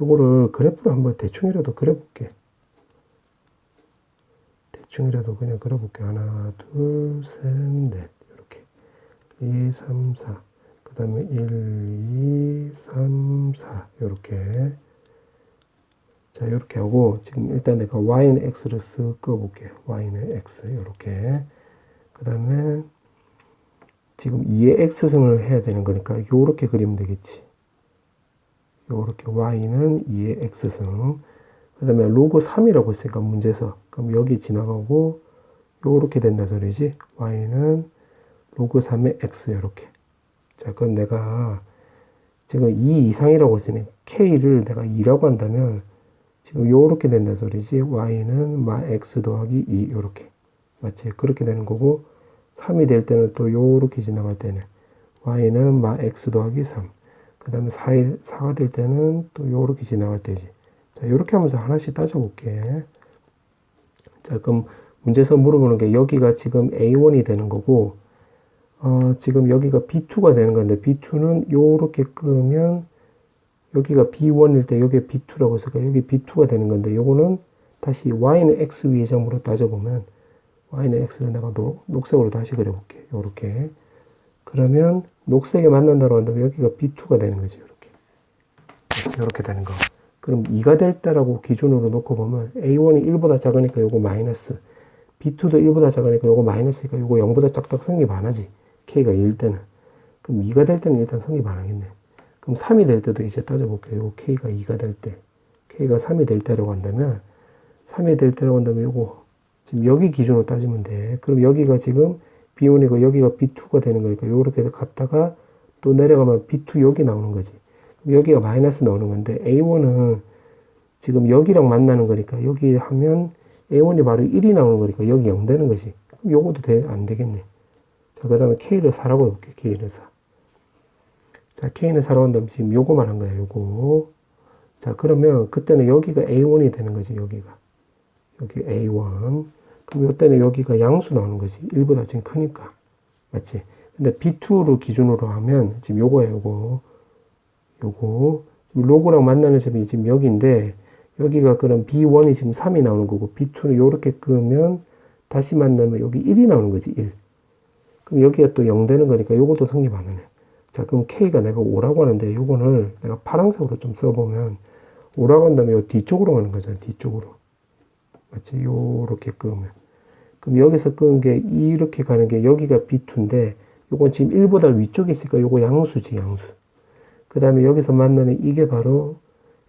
요거를 그래프로 한번 대충이라도 그려볼게. 대충이라도 그냥 그려볼게. 하나, 둘, 셋, 넷. 이렇게. 2, 3, 4. 그 다음에 1, 2, 3, 4. 요렇게. 자, 요렇게 하고, 지금 일단 내가 Y는 X를 쓱 꺼볼게. Y는 X. 요렇게. 그 다음에 지금 2의 X승을 해야 되는 거니까 요렇게 그리면 되겠지. 요렇게 Y는 2의 X승. 그 다음에 로그 3이라고 했으니까 문제에서. 그럼 여기 지나가고 요렇게 된다 소리지. Y는 로그 3의 X 요렇게. 자, 그럼 내가 지금 2 이상이라고 했으니 K를 내가 2라고 한다면 지금 요렇게 된다 소리지. Y는 마 X 더하기 2 요렇게. 맞지? 그렇게 되는 거고 3이 될 때는 또 요렇게 지나갈 때는 Y는 마 X 더하기 3. 그 다음에 4가 될 때는 또 요렇게 지나갈 때지. 자, 요렇게 하면서 하나씩 따져볼게. 자, 그럼 문제에서 물어보는 게 여기가 지금 A1이 되는 거고, 지금 여기가 B2가 되는 건데 B2는 요렇게 끄면 여기가 B1일 때 여기가 B2라고 했으니까 여기 B2가 되는 건데 요거는 다시 Y는 X 위의 점으로 따져보면 Y는 X를 내가 녹색으로 다시 그려볼게. 요렇게. 그러면 녹색에 만난다고 한다면 여기가 B2가 되는 거지. 요렇게. 그렇지. 요렇게 되는 거. 그럼 2가 될 때라고 기준으로 놓고 보면 A1이 1보다 작으니까 요거 마이너스. B2도 1보다 작으니까 요거 마이너스니까 요거 0보다 작다 성립 안 하지. K가 1일 때는. 그럼 2가 될 때는 일단 성립 안 하겠네. 그럼 3이 될 때도 이제 따져볼게요. 요거 K가 2가 될 때. K가 3이 될 때라고 한다면 3이 될 때라고 한다면 요거 지금 여기 기준으로 따지면 돼. 그럼 여기가 지금 B1이고 여기가 B2가 되는 거니까 요렇게 갔다가 또 내려가면 B2 여기 나오는 거지. 그럼 여기가 마이너스 나오는 건데 A1은 지금 여기랑 만나는 거니까 여기 하면 A1이 바로 1이 나오는 거니까 여기 0 되는 거지. 그럼 요것도 안 되겠네. 자, 그 다음에 K를 4라고 해볼게. K를 4. 자, K는 4라고 한다면 지금 요거만 한 거야. 요거. 자, 그러면 그때는 여기가 A1이 되는 거지. 여기가. 여기 A1. 그럼 이때는 여기가 양수 나오는 거지. 1보다 지금 크니까. 맞지? 근데 B2로 기준으로 하면 지금 요거야, 요거. 요거. 지금 로그랑 만나는 점이 지금 여기인데, 여기가 그럼 B1이 지금 3이 나오는 거고, B2는 요렇게 끄면 다시 만나면 여기 1이 나오는 거지, 1. 그럼 여기가 또 0 되는 거니까 요것도 성립 안 하네. 자, 그럼 K가 내가 5라고 하는데, 요거를 내가 파란색으로 좀 써보면, 5라고 한다면 요 뒤쪽으로 가는 거잖아, 뒤쪽으로. 맞지? 요렇게 끄면. 그럼 여기서 끄는 게 이렇게 가는 게 여기가 B2인데 요건 지금 1보다 위쪽에 있으니까 요거 양수지, 양수. 그 다음에 여기서 만나는 이게 바로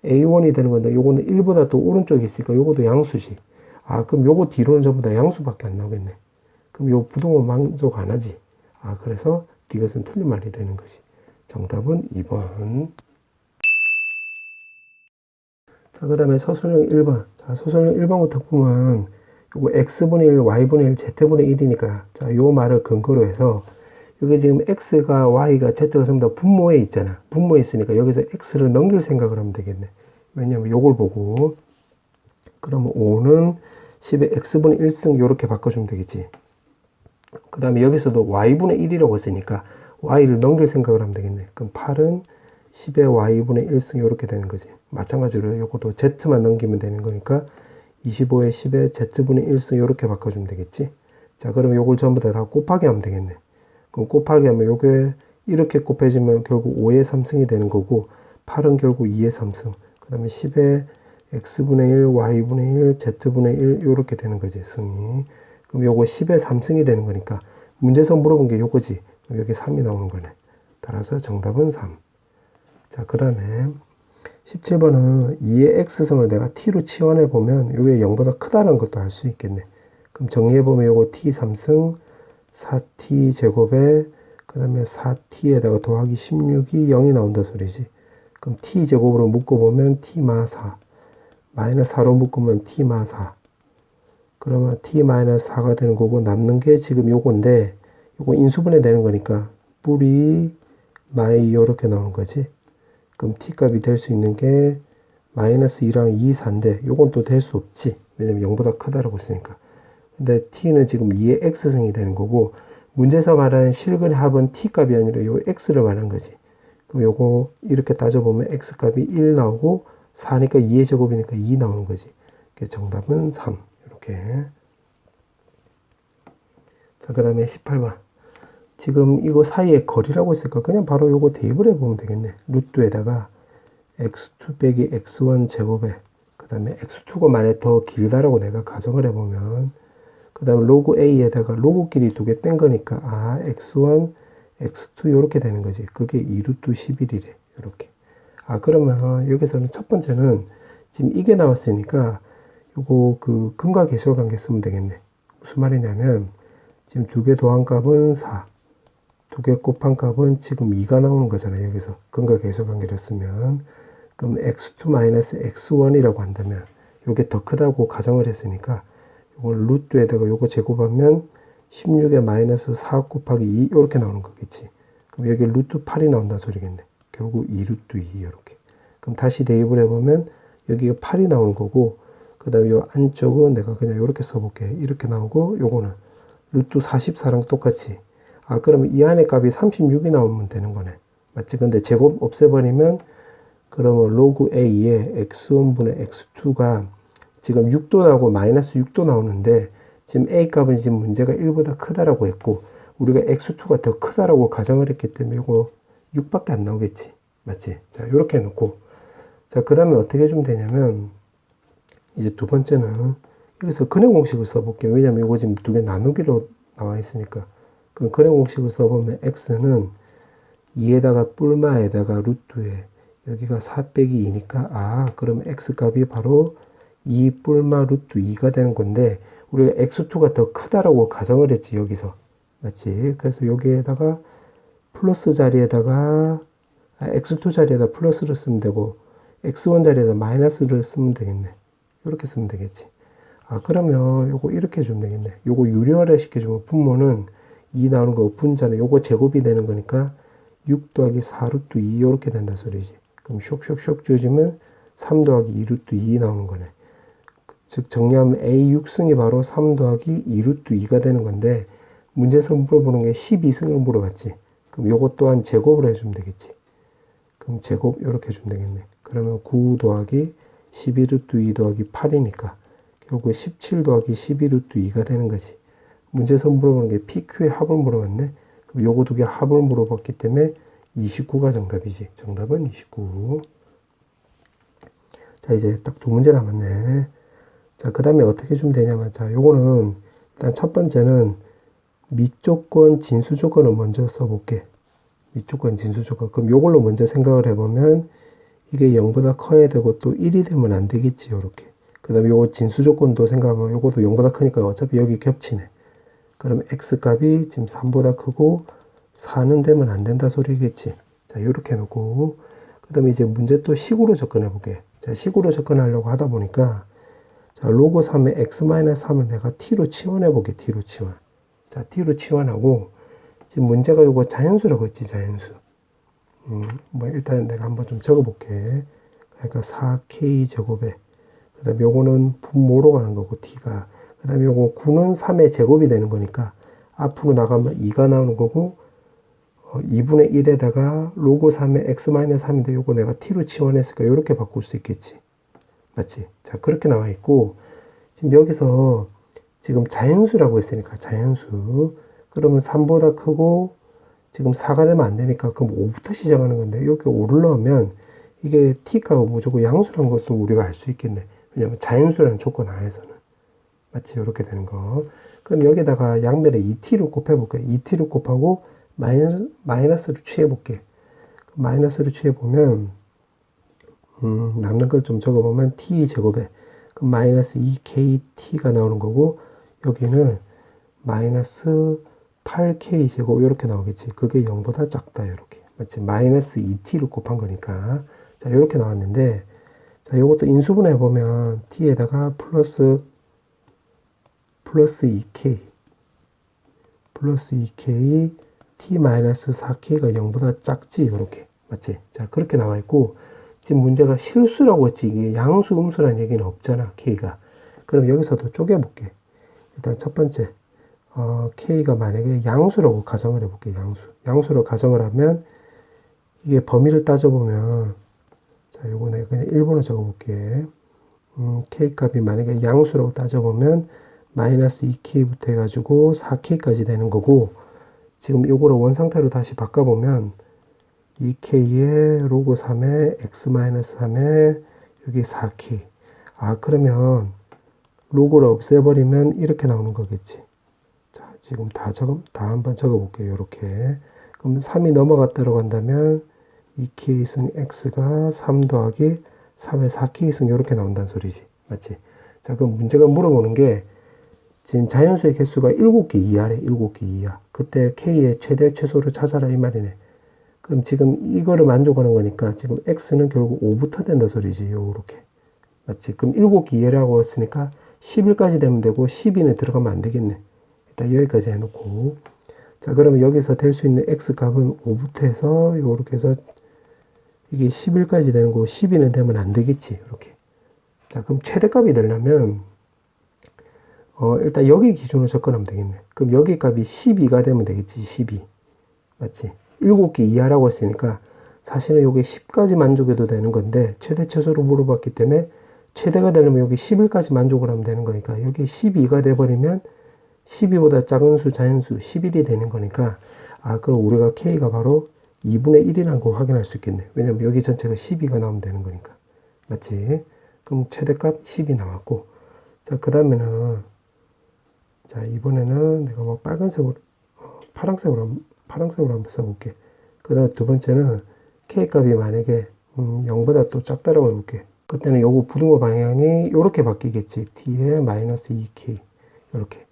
A1이 되는 건데 요거는 1보다 또 오른쪽에 있으니까 요것도 양수지. 아, 그럼 요거 뒤로는 전부 다 양수밖에 안 나오겠네. 그럼 요 부동은 만족 안 하지. 아, 그래서 이것은 틀린 말이 되는 거지. 정답은 2번. 자, 그 다음에 서술형 1번. 자, 서술형 1번부터 보면, 요거 x분의 1, y분의 1, z분의 1이니까, 자, 요 말을 근거로 해서, 여기 지금 x가 y가 z가 전부 다 분모에 있잖아. 분모에 있으니까 여기서 x를 넘길 생각을 하면 되겠네. 왜냐면 요걸 보고, 그러면 5는 10의 x분의 1승 요렇게 바꿔주면 되겠지. 그 다음에 여기서도 y분의 1이라고 했으니까, y를 넘길 생각을 하면 되겠네. 그럼 8은 10의 y분의 1승 이렇게 되는 거지. 마찬가지로 요것도 z만 넘기면 되는 거니까 25의 10의 z분의 1승 이렇게 바꿔주면 되겠지. 자, 그러면 요걸 전부 다 곱하기 하면 되겠네. 그럼 곱하기 하면 요게 이렇게 곱해지면 결국 5의 3승이 되는 거고 8은 결국 2의 3승. 그 다음에 10의 x분의 1, y분의 1, z분의 1 이렇게 되는 거지. 승이. 그럼 요거 10의 3승이 되는 거니까 문제에서 물어본 게 요거지. 그럼 여기 3이 나오는 거네. 따라서 정답은 3. 자, 그 다음에 17번은 2의 x승을 내가 t로 치환해 보면 이게 0보다 크다는 것도 알 수 있겠네. 그럼 정리해 보면 요거 t 3승 4t 제곱에 그 다음에 4t에다가 더하기 16이 0이 나온다 소리지. 그럼 t 제곱으로 묶어보면 t 마 4 마이너스 4로 묶으면 t 마 4 그러면 t 마이너스 4가 되는 거고 남는 게 지금 요건데 요거 인수분해 되는 거니까 뿌리 마이 요렇게 나오는 거지. 그럼 t 값이 될 수 있는 게 마이너스 2랑 2, 4인데 요건 또 될 수 없지. 왜냐면 0보다 크다라고 했으니까. 근데 t는 지금 2의 x승이 되는 거고 문제에서 말하는 실근의 합은 t 값이 아니라 요 x를 말한 거지. 그럼 요거 이렇게 따져보면 x 값이 1 나오고 4니까 2의 제곱이니까 2 나오는 거지. 정답은 3. 이렇게. 자, 그 다음에 18번. 지금 이거 사이에 거리라고 했으니까 그냥 바로 요거 대입을 해보면 되겠네. 루트에다가 x2 빼기 x1 제곱에 그 다음에 x2가 만약에 더 길다라고 내가 가정을 해보면 그 다음에 로그 a에다가 로그 길이 2개 뺀 거니까 아 x1, x2 요렇게 되는 거지. 그게 2루트 11이래. 요렇게. 아, 그러면 여기서는 첫 번째는 지금 이게 나왔으니까 요거 그 근과 계수의 관계 쓰면 되겠네. 무슨 말이냐면 지금 2개 더한 값은 4 2개 곱한 값은 지금 2가 나오는 거잖아요. 여기서 근과 계수 관계를 쓰면 그럼 x2 마이너스 x1이라고 한다면 요게 더 크다고 가정을 했으니까 요걸 루트에다가 요거 제곱하면 16에 마이너스 4 곱하기 2 이렇게 나오는 거겠지. 그럼 여기 루트 8이 나온다는 소리겠네. 결국 2루트 2 이렇게. 그럼 다시 대입을 해보면 여기가 8이 나오는 거고 그 다음에 요 안쪽은 내가 그냥 이렇게 써볼게. 이렇게 나오고 요거는 루트 44랑 똑같이 아, 그러면 이 안에 값이 36이 나오면 되는 거네. 맞지? 근데 제곱 없애버리면 그러면 로그 A에 x1분의 x2가 지금 6도 나오고 마이너스 6도 나오는데 지금 A 값은 지금 문제가 1보다 크다라고 했고 우리가 x2가 더 크다라고 가정을 했기 때문에 이거 6밖에 안 나오겠지. 맞지? 자, 이렇게 해놓고 자, 그 다음에 어떻게 해주면 되냐면 이제 두 번째는 여기서 근해 공식을 써볼게요. 왜냐면 이거 지금 두 개 나누기로 나와 있으니까. 그럼 근해 공식을 써보면 x는 2에다가 뿔마에다가 루트에 여기가 4 빼기 2니까 아 그럼 x값이 바로 2 뿔마 루트 2가 되는 건데 우리가 x2가 더 크다라고 가정을 했지 여기서. 맞지? 그래서 여기에다가 플러스 자리에다가 x2 자리에다 플러스를 쓰면 되고 x1 자리에다 마이너스를 쓰면 되겠네. 이렇게 쓰면 되겠지. 아 그러면 요거 이렇게 해주면 되겠네. 요거 유리화를 시켜주면 분모는 2 나오는 거 분자는 요거 제곱이 되는 거니까 6 더하기 4 루트 2 이렇게 된다 소리지. 그럼 쇽쇽쇽 지어주면 3 더하기 2 루트 2 나오는 거네. 즉 정리하면 A6승이 바로 3 더하기 2 루트 2가 되는 건데 문제에서 물어보는 게 12승을 물어봤지. 그럼 요것 또한 제곱을 해주면 되겠지. 그럼 제곱 이렇게 해주면 되겠네. 그러면 9 더하기 12 루트 2 더하기 8이니까 결국 17 더하기 12 루트 2가 되는 거지. 문제에서 물어보는 게 PQ의 합을 물어봤네. 그럼 요거 두 개 합을 물어봤기 때문에 29가 정답이지. 정답은 29. 자, 이제 딱 두 문제 남았네. 자, 그 다음에 어떻게 주면 되냐면, 자, 요거는 일단 첫 번째는 밑조건, 진수조건을 먼저 써볼게. 밑조건, 진수조건. 그럼 요걸로 먼저 생각을 해보면 이게 0보다 커야 되고 또 1이 되면 안 되겠지, 요렇게. 그 다음에 요거 진수조건도 생각하면 요것도 0보다 크니까 어차피 여기 겹치네. 그럼 x값이 지금 3보다 크고 4는 되면 안 된다 소리겠지. 자, 요렇게 해놓고 그 다음에 이제 문제 또 식으로 접근해 볼게. 자, 식으로 접근하려고 하다 보니까 자, 로그 3에 x-3을 내가 t로 치환해 볼게. t로 치환. 자, t로 치환하고 지금 문제가 요거 자연수라고 했지. 자연수. 뭐 일단 내가 한번 좀 적어 볼게. 그러니까 4k 제곱에 그 다음에 요거는 분모로 가는 거고 t가 그 다음에 요거 9는 3의 제곱이 되는 거니까 앞으로 나가면 2가 나오는 거고 2분의 1에다가 로그 3의 x-3인데 요거 내가 t로 치환했으니까 이렇게 바꿀 수 있겠지. 맞지? 자, 그렇게 나와 있고 지금 여기서 지금 자연수라고 했으니까 자연수 그러면 3보다 크고 지금 4가 되면 안 되니까 그럼 5부터 시작하는 건데 여기 5를 넣으면 이게 t가 무조건 양수라는 것도 우리가 알 수 있겠네. 왜냐면 자연수라는 조건 하에서는. 맞지? 이렇게 되는 거. 그럼 여기다가 양변에 2t를 곱해볼게. 2t를 곱하고 마이너스를 취해볼게. 마이너스를 취해보면 남는 걸 좀 적어보면 t 제곱에 그럼 마이너스 2kt가 나오는 거고 여기는 마이너스 8k 제곱 이렇게 나오겠지. 그게 0보다 작다 이렇게. 맞지? 마이너스 2t를 곱한 거니까. 자, 이렇게 나왔는데 자, 요것도 인수분해 보면 t에다가 플러스 2k t 마이너스 4k가 0보다 작지 이렇게. 맞지? 자, 그렇게 나와 있고 지금 문제가 실수라고 했지. 이게 양수 음수라는 얘기는 없잖아. k가. 그럼 여기서도 쪼개볼게. 일단 첫 번째 k가 만약에 양수라고 가정을 해볼게. 양수로 가정을 하면 이게 범위를 따져보면 자, 요거 내가 그냥 1번으로 적어볼게. k 값이 만약에 양수라고 따져보면 마이너스 2k부터 해가지고 4k까지 되는 거고 지금 요거를 원상태로 다시 바꿔보면 2k에 로그 3에 x-3에 여기 4k. 아, 그러면 로그를 없애버리면 이렇게 나오는 거겠지. 자, 지금 다 한번 적어볼게요. 요렇게. 그럼 3이 넘어갔다고 한다면 2k 승 x가 3 더하기 3의 4k 승 요렇게 나온다는 소리지. 맞지? 자, 그럼 문제가 물어보는 게 지금 자연수의 개수가 7개 이하래. 7개 이하. 그때 k의 최대 최소를 찾아라 이 말이네. 그럼 지금 이거를 만족하는 거니까 지금 x는 결국 5부터 된다 소리지. 요렇게. 맞지? 그럼 7개 이하라고 했으니까 10일까지 되면 되고 12는 들어가면 안 되겠네. 일단 여기까지 해놓고 자, 그러면 여기서 될 수 있는 x 값은 5부터 해서 요렇게 해서 이게 10일까지 되는 거고 12는 되면 안 되겠지. 이렇게. 자, 그럼 최대값이 되려면 일단 여기 기준으로 접근하면 되겠네. 그럼 여기 값이 12가 되면 되겠지. 12. 맞지? 7개 이하라고 했으니까 사실은 여기 10까지 만족해도 되는 건데 최대 최소로 물어봤기 때문에 최대가 되려면 여기 11까지 만족을 하면 되는 거니까 여기 12가 돼버리면 12보다 작은 수 자연수 11이 되는 거니까 그럼 우리가 K가 바로 2분의 1이라는 거 확인할 수 있겠네. 왜냐면 여기 전체가 12가 나오면 되는 거니까. 맞지? 그럼 최대값 10이 나왔고 자 그 다음에는 자 이번에는 내가 뭐 빨간색으로 파란색으로 한번 써볼게. 그 다음 두 번째는 K값이 만약에 0보다 또 작다라고 해볼게. 그때는 요거 부등호 방향이 요렇게 바뀌겠지. T에 마이너스 2K 요렇게.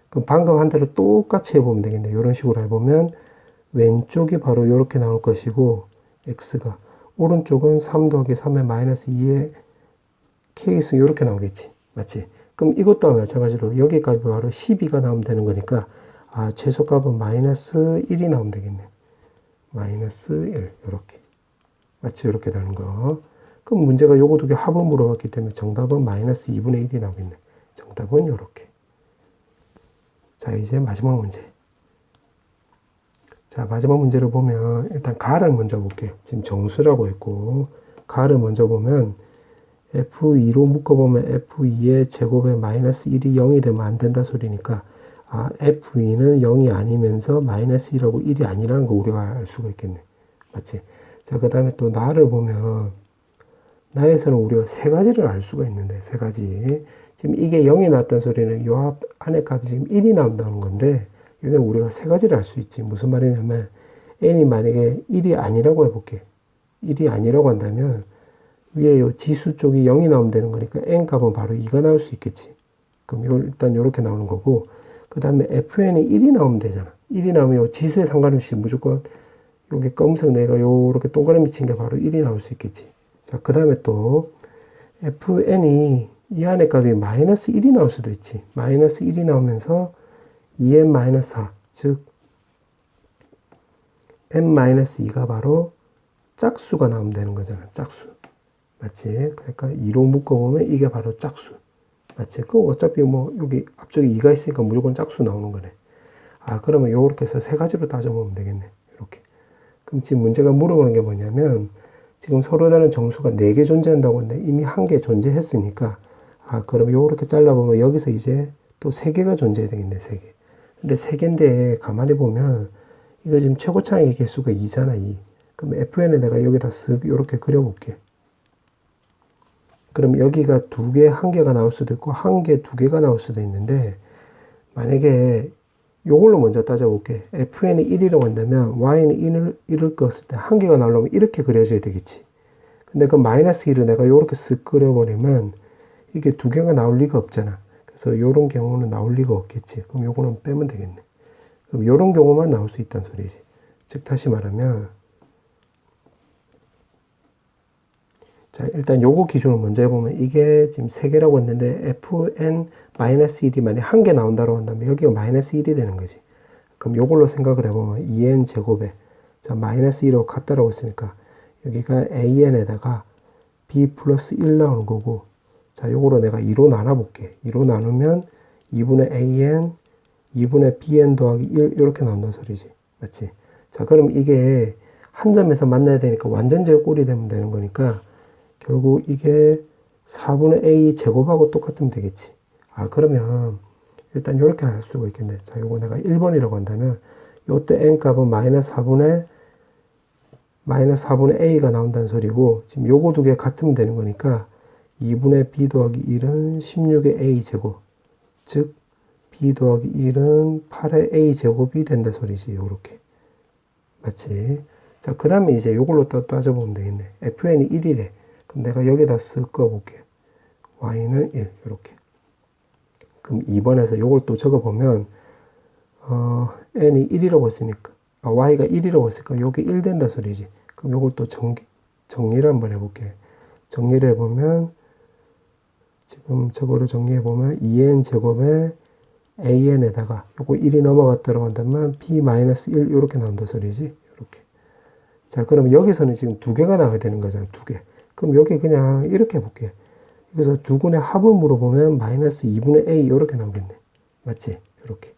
그럼 방금 한 대로 똑같이 해보면 되겠네. 이런 식으로 해보면 왼쪽이 바로 이렇게 나올 것이고 x가 오른쪽은 3 더하기 3의 마이너스 2의 k승 이렇게 나오겠지. 맞지? 그럼 이것도 마찬가지로 여기 값이 바로 12가 나오면 되는 거니까 최소값은 마이너스 1이 나오면 되겠네. 마이너스 1 이렇게. 맞지? 이렇게 되는 거. 그럼 문제가 요거 두 개 합을 물어봤기 때문에 정답은 마이너스 2분의 1이 나오겠네. 정답은 이렇게. 자, 이제 마지막 문제. 자, 마지막 문제를 보면 일단 가를 먼저 볼게요. 지금 정수라고 했고 가를 먼저 보면 F2로 묶어보면 F2의 제곱에 마이너스 1이 0이 되면 안 된다 소리니까 F2는 0이 아니면서 마이너스 1하고 1이 아니라는 거 우리가 알 수가 있겠네. 맞지? 자, 그 다음에 또 나를 보면 나에서는 우리가 세 가지를 알 수가 있는데 세 가지. 지금 이게 0이 나왔다는 소리는 요 안에 값이 지금 1이 나온다는 건데 여기 우리가 세 가지를 알 수 있지. 무슨 말이냐면 n이 만약에 1이 아니라고 해볼게. 1이 아니라고 한다면 위에 요 지수 쪽이 0이 나오면 되는 거니까 n 값은 바로 2가 나올 수 있겠지. 그럼 일단 요렇게 나오는 거고 그 다음에 fn이 1이 나오면 되잖아. 1이 나오면 요 지수에 상관없이 무조건 여기 검은색 내가 요렇게 동그라미 친 게 바로 1이 나올 수 있겠지. 자, 그 다음에 또 fn이 이 안에 값이 마이너스 1이 나올 수도 있지. 마이너스 1이 나오면서 2n-4, 즉 n-2가 바로 짝수가 나오면 되는 거잖아. 짝수. 맞지? 그러니까 2로 묶어보면 이게 바로 짝수. 맞지? 그럼 어차피 뭐 여기 앞쪽에 2가 있으니까 무조건 짝수 나오는 거네. 그러면 요렇게 해서 세 가지로 따져보면 되겠네. 이렇게. 그럼 지금 문제가 물어보는 게 뭐냐면 지금 서로 다른 정수가 4개 존재한다고 하는데 이미 1개 존재했으니까 그럼 요렇게 잘라보면 여기서 이제 또 3개가 존재해야 되겠네. 3개. 근데 3개인데 가만히 보면 이거 지금 최고차항의 개수가 2잖아. 2. 그럼 fn을 내가 여기다 쓱 이렇게 그려볼게. 그럼 여기가 2개, 1개가 나올 수도 있고 1개, 2개가 나올 수도 있는데 만약에 요걸로 먼저 따져볼게. fn이 1이라고 한다면 y는 1을 껐을 때 1개가 나오려면 이렇게 그려져야 되겠지. 근데 그 마이너스 1을 내가 이렇게 쓱 그려버리면 이게 2개가 나올 리가 없잖아. 그래서 요런 경우는 나올 리가 없겠지. 그럼 요거는 빼면 되겠네. 그럼 요런 경우만 나올 수 있다는 소리지. 즉 다시 말하면 자, 일단 요거 기준을 먼저 해보면 이게 지금 3개라고 했는데 fn-1이 만약 1개 나온다고 한다면 여기가 마이너스 1이 되는 거지. 그럼 요걸로 생각을 해보면 2n 제곱에 자 마이너스 1하고 같다라고 했으니까 여기가 an에다가 b 플러스 1 나오는 거고 자 요거로 내가 2로 나눠볼게. 2로 나누면 2분의 an 2분의 bn 더하기 1 이렇게 나온다는 소리지. 맞지? 자 그럼 이게 한 점에서 만나야 되니까 완전 제곱꼴이 되면 되는 거니까 결국 이게 4분의 a 제곱하고 똑같으면 되겠지. 그러면 일단 이렇게 할 수가 있겠네. 자, 요거 내가 1번이라고 한다면 요때 n 값은 마이너스 4분의 a가 나온다는 소리고 지금 요거 두 개 같으면 되는 거니까 2분의 b 더하기 1은 16의 a 제곱 즉 b 더하기 1은 8의 a 제곱이 된다 소리지. 요렇게. 맞지? 자, 그 다음에 이제 요걸로 따져보면 되겠네. fn이 1이래. 그럼 내가 여기다 쓱 꺼볼게. y는 1 이렇게. 그럼 2번에서 요걸 또 적어보면 n이 1이라고 했으니까 y가 1이라고 했으니까 요게 1 된다 소리지. 그럼 요걸 또 정리를 한번 해볼게. 정리를 해보면 지금 저거를 정리해보면 2n 제곱에 an에다가 요거 1이 넘어갔다고 한다면 b-1 이렇게 나온다 소리지. 이렇게. 자 그럼 여기서는 지금 2개가 나와야 되는 거잖아. 2개. 그럼 여기 그냥 이렇게 해볼게. 여기서 두 군의 합을 물어보면 마이너스 2분의 a 이렇게 나오겠네. 맞지? 이렇게.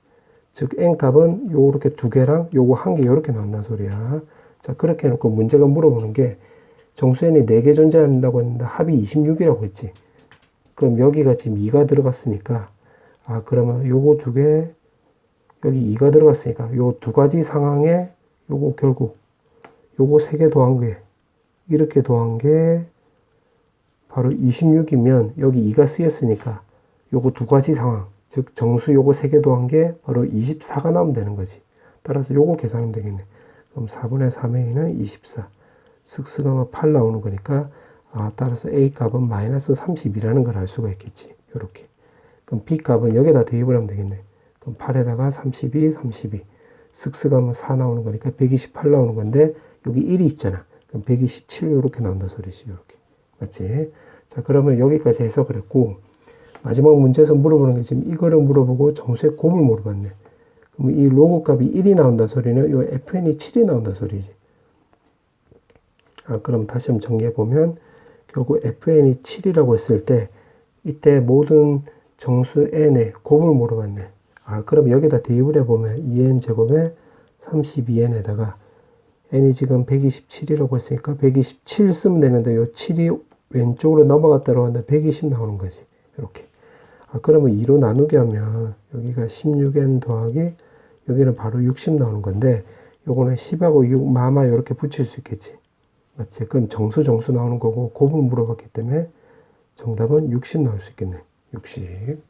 즉 n 값은 요렇게 두 개랑 요거 한 개 이렇게 나온다는 소리야. 자, 그렇게 해놓고 문제가 물어보는 게 정수 n이 4개 존재한다고 했는데 합이 26이라고 했지. 그럼 여기가 지금 2가 들어갔으니까 그러면 요거 두 개, 여기 2가 들어갔으니까 요 두 가지 상황에 요거 결국 요거 3개 더한 게 이렇게 더한 게 바로 26이면 여기 2가 쓰였으니까 요거 두 가지 상황, 즉 정수 요거 3개 더한 게 바로 24가 나오면 되는 거지. 따라서 요거 계산하면 되겠네. 그럼 4분의 3의 2는 24. 슥슥하면 8 나오는 거니까 따라서 A 값은 마이너스 30이라는 걸 알 수가 있겠지. 요렇게. 그럼 B 값은 여기다 대입을 하면 되겠네. 그럼 8에다가 32, 32. 슥슥하면 4 나오는 거니까 128 나오는 건데 여기 1이 있잖아. 그럼 127 이렇게 나온다 소리지. 이렇게. 맞지? 자, 그러면 여기까지 해석을 했고 마지막 문제에서 물어보는 게 지금 이거를 물어보고 정수의 곱을 물어봤네. 그럼 이 로그 값이 1이 나온다 소리는 요 fn이 7이 나온다 소리지. 그럼 다시 한번 정리해 보면 결국 fn이 7이라고 했을 때 이때 모든 정수 n의 곱을 물어봤네. 그럼 여기다 대입을 해보면 2n 제곱에 32n에다가 n이 지금 127이라고 했으니까 127 쓰면 되는데 요 7이 왼쪽으로 넘어갔다고 하는데 120 나오는 거지. 이렇게. 그러면 2로 나누게 하면 여기가 16n 더하기 여기는 바로 60 나오는 건데 요거는 10하고 6 마마 이렇게 붙일 수 있겠지. 맞지? 그럼 정수 나오는 거고 곱을 물어봤기 때문에 정답은 60 나올 수 있겠네. 60.